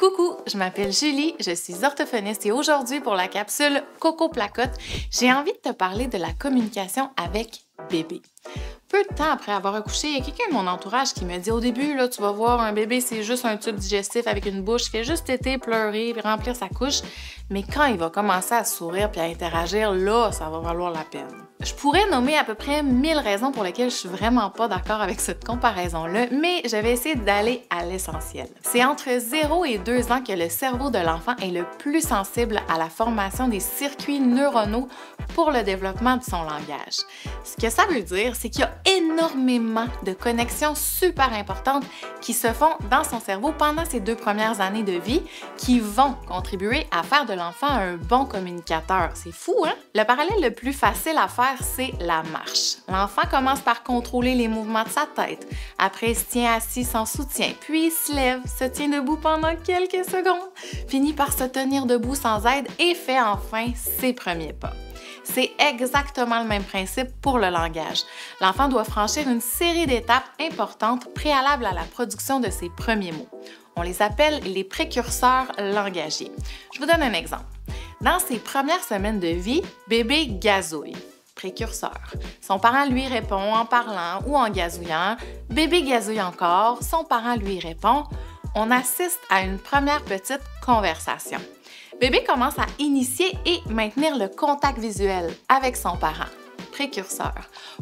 Coucou, je m'appelle Julie, je suis orthophoniste et aujourd'hui pour la capsule Coco Placotte, j'ai envie de te parler de la communication avec bébé. Peu de temps après avoir accouché, il y a quelqu'un de mon entourage qui me dit au début, là, tu vas voir, un bébé, c'est juste un tube digestif avec une bouche, il fait juste téter, pleurer et remplir sa couche. Mais quand il va commencer à sourire puis à interagir, là, ça va valoir la peine. Je pourrais nommer à peu près 1000 raisons pour lesquelles je suis vraiment pas d'accord avec cette comparaison-là, mais je vais essayer d'aller à l'essentiel. C'est entre 0 et 2 ans que le cerveau de l'enfant est le plus sensible à la formation des circuits neuronaux pour le développement de son langage. Ce que ça veut dire, c'est qu'il y a énormément de connexions super importantes qui se font dans son cerveau pendant ces 2 premières années de vie qui vont contribuer à faire de l'enfant un bon communicateur. C'est fou, hein? Le parallèle le plus facile à faire, c'est la marche. L'enfant commence par contrôler les mouvements de sa tête. Après, il se tient assis sans soutien, puis il se lève, se tient debout pendant quelques secondes, finit par se tenir debout sans aide et fait enfin ses premiers pas. C'est exactement le même principe pour le langage. L'enfant doit franchir une série d'étapes importantes préalables à la production de ses premiers mots. On les appelle les précurseurs langagiers. Je vous donne un exemple. Dans ses premières semaines de vie, bébé gazouille. Précurseur. Son parent lui répond en parlant ou en gazouillant. Bébé gazouille encore. Son parent lui répond. On assiste à une première petite conversation. Bébé commence à initier et maintenir le contact visuel avec son parent. Précurseur.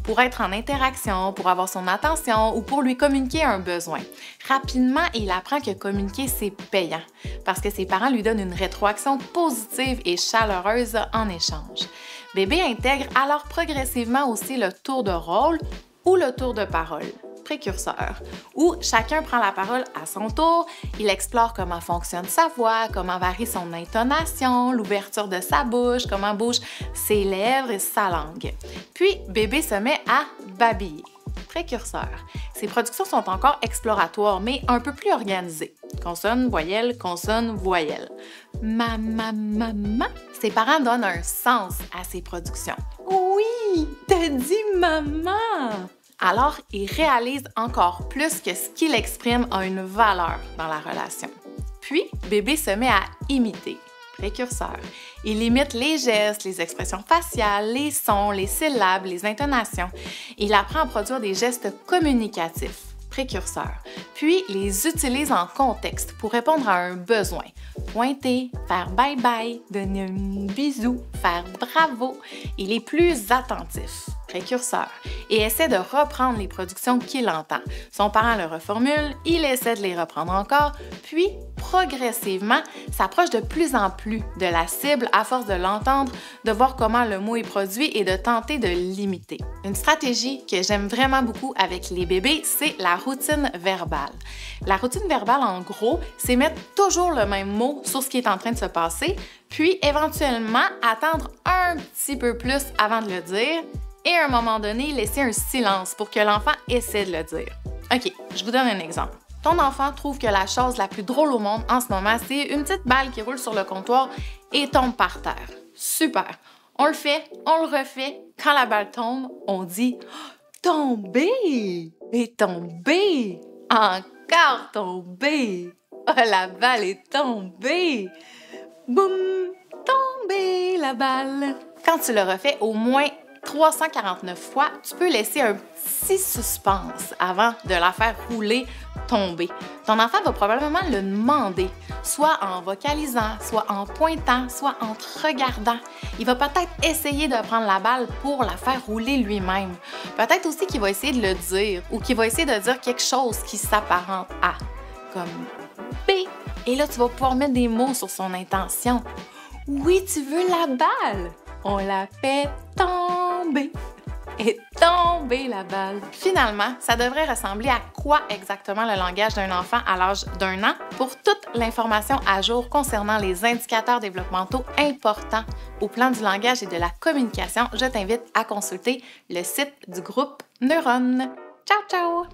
Pour être en interaction, pour avoir son attention ou pour lui communiquer un besoin. Rapidement, il apprend que communiquer, c'est payant parce que ses parents lui donnent une rétroaction positive et chaleureuse en échange. Bébé intègre alors progressivement aussi le tour de rôle ou le tour de parole. Précurseur, où chacun prend la parole à son tour, il explore comment fonctionne sa voix, comment varie son intonation, l'ouverture de sa bouche, comment bougent ses lèvres et sa langue. Puis, bébé se met à babiller. Précurseur. Ses productions sont encore exploratoires, mais un peu plus organisées. Consonne, voyelle, consonne, voyelle. Maman. Ses parents donnent un sens à ses productions. Oui, t'as dit maman! Alors, il réalise encore plus que ce qu'il exprime a une valeur dans la relation. Puis, bébé se met à imiter. Précurseur. Il imite les gestes, les expressions faciales, les sons, les syllabes, les intonations. Il apprend à produire des gestes communicatifs. Précurseur. Puis, les utilise en contexte pour répondre à un besoin. Pointer, faire bye-bye, donner un bisou, faire bravo. Il est plus attentif. Précurseur, et essaie de reprendre les productions qu'il entend. Son parent le reformule, il essaie de les reprendre encore, puis progressivement s'approche de plus en plus de la cible à force de l'entendre, de voir comment le mot est produit et de tenter de l'imiter. Une stratégie que j'aime vraiment beaucoup avec les bébés, c'est la routine verbale. La routine verbale, en gros, c'est mettre toujours le même mot sur ce qui est en train de se passer, puis éventuellement attendre un petit peu plus avant de le dire, et à un moment donné, laisser un silence pour que l'enfant essaie de le dire. OK, je vous donne un exemple. Ton enfant trouve que la chose la plus drôle au monde en ce moment, c'est une petite balle qui roule sur le comptoir et tombe par terre. Super! On le fait, on le refait. Quand la balle tombe, on dit « Tombé! Et tombé! Encore tombé! Oh, la balle est tombée! Boum! Tombée la balle! » Quand tu le refais au moins 349 fois, tu peux laisser un petit suspense avant de la faire rouler, tomber. Ton enfant va probablement le demander, soit en vocalisant, soit en pointant, soit en te regardant. Il va peut-être essayer de prendre la balle pour la faire rouler lui-même. Peut-être aussi qu'il va essayer de le dire ou qu'il va essayer de dire quelque chose qui s'apparente à, comme B. Et là, tu vas pouvoir mettre des mots sur son intention. Oui, tu veux la balle? On la fait tomber et tomber la balle. Finalement, ça devrait ressembler à quoi exactement le langage d'un enfant à l'âge d'1 an? Pour toute l'information à jour concernant les indicateurs développementaux importants au plan du langage et de la communication, je t'invite à consulter le site du groupe Neuron. Ciao, ciao!